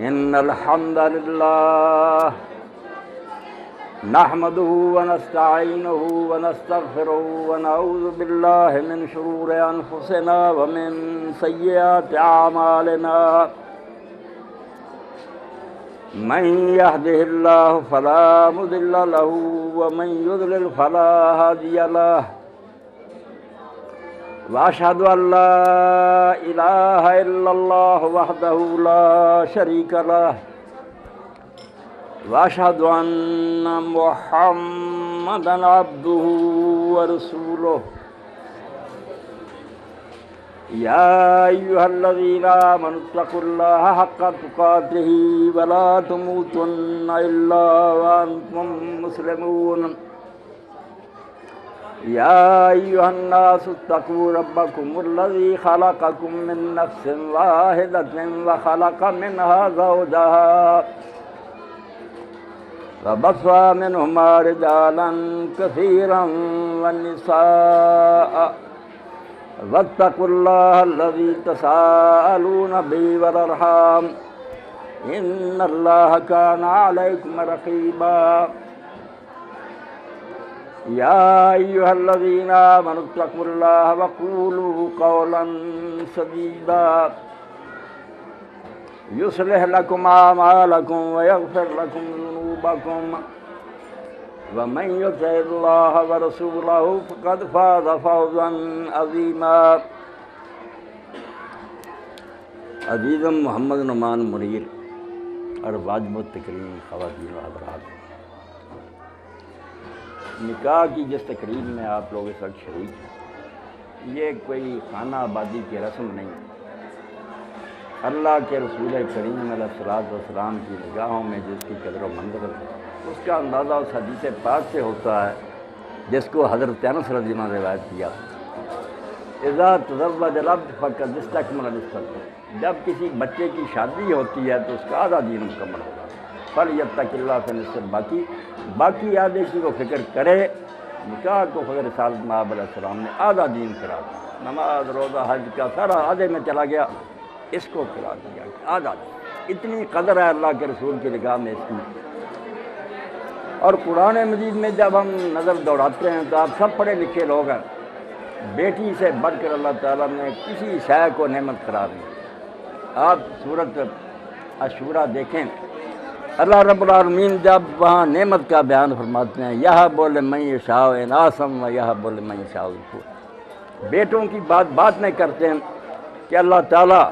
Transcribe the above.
إن الحمد لله نحمده ونستعينه ونستغفره ونعوذ بالله من شرور أنفسنا ومن سيئات أعمالنا من يهده الله فلا مضل له ومن يضلل فلا هادي له وأشهد أن لا إله إلا الله وحده لا شريك له وأشهد أن محمدًا عبده ورسوله يا أيها الذين آمنوا اتقوا الله حق تقاته ولا تموتن إلا وأنتم مسلمون يا أيها الناس اتقوا ربكم الذي خلقكم من نفس واحدة وخلق منها زوجها وبث منهما رجالا كثيرا والنساء واتقوا الله الذي تساءلون به والأرحام إن الله كان عليكم رقيبا يا أيها الذين آمنوا اتقوا الله وقولوا قولا سديدا يصلح لكم أعمالكم ويغفر لكم ذنوبكم ومن يطع الله ورسوله فقد فاز فوزا عظيما عزیز محمد نعمان منیر اور واجب التکریم خواتین و حضرات، نکاح کی جس تقریب میں آپ لوگ اس وقت شریک ہیں، یہ کوئی خانہ آبادی کی رسم نہیں، اللہ کے رسول کریم علیہ السلام کی نگاہوں میں جس کی قدر و منزلت ہے اس کا اندازہ اس حدیث پاک سے ہوتا ہے جس کو حضرت انس رضی اللہ عنہ نے روایت کیا، اذا تزوج العبد فقد استکمل النصف، جب کسی بچے کی شادی ہوتی ہے تو اس کا آدھا دین مکمل ہوگا، فلیتق اللہ فی النصف، باقی آدھے کی وہ فکر کرے۔ نکاح کو حضرت رسالت مآب علیہ السلام نے آدھا دین کرا دیا، نماز روزہ حج کا سارا آدھے میں چلا گیا، اس کو کرا دیا آدھا دین، اتنی قدر ہے اللہ کے رسول کی نگاہ میں اس کی۔ اور قرآن مجید میں جب ہم نظر دوڑاتے ہیں تو آپ سب پڑھے لکھے لوگ ہیں، بیٹی سے بڑھ کر اللہ تعالیٰ نے کسی شے کو نعمت قرار دی۔ آپ سورۃ عاشورہ دیکھیں، اللہ رب العالمین جب وہاں نعمت کا بیان فرماتے ہیں، یہ بولے من یشاء اناسم و یہ بولے من یشاء الذکور، بیٹوں کی بات میں کرتے ہیں کہ اللہ تعالیٰ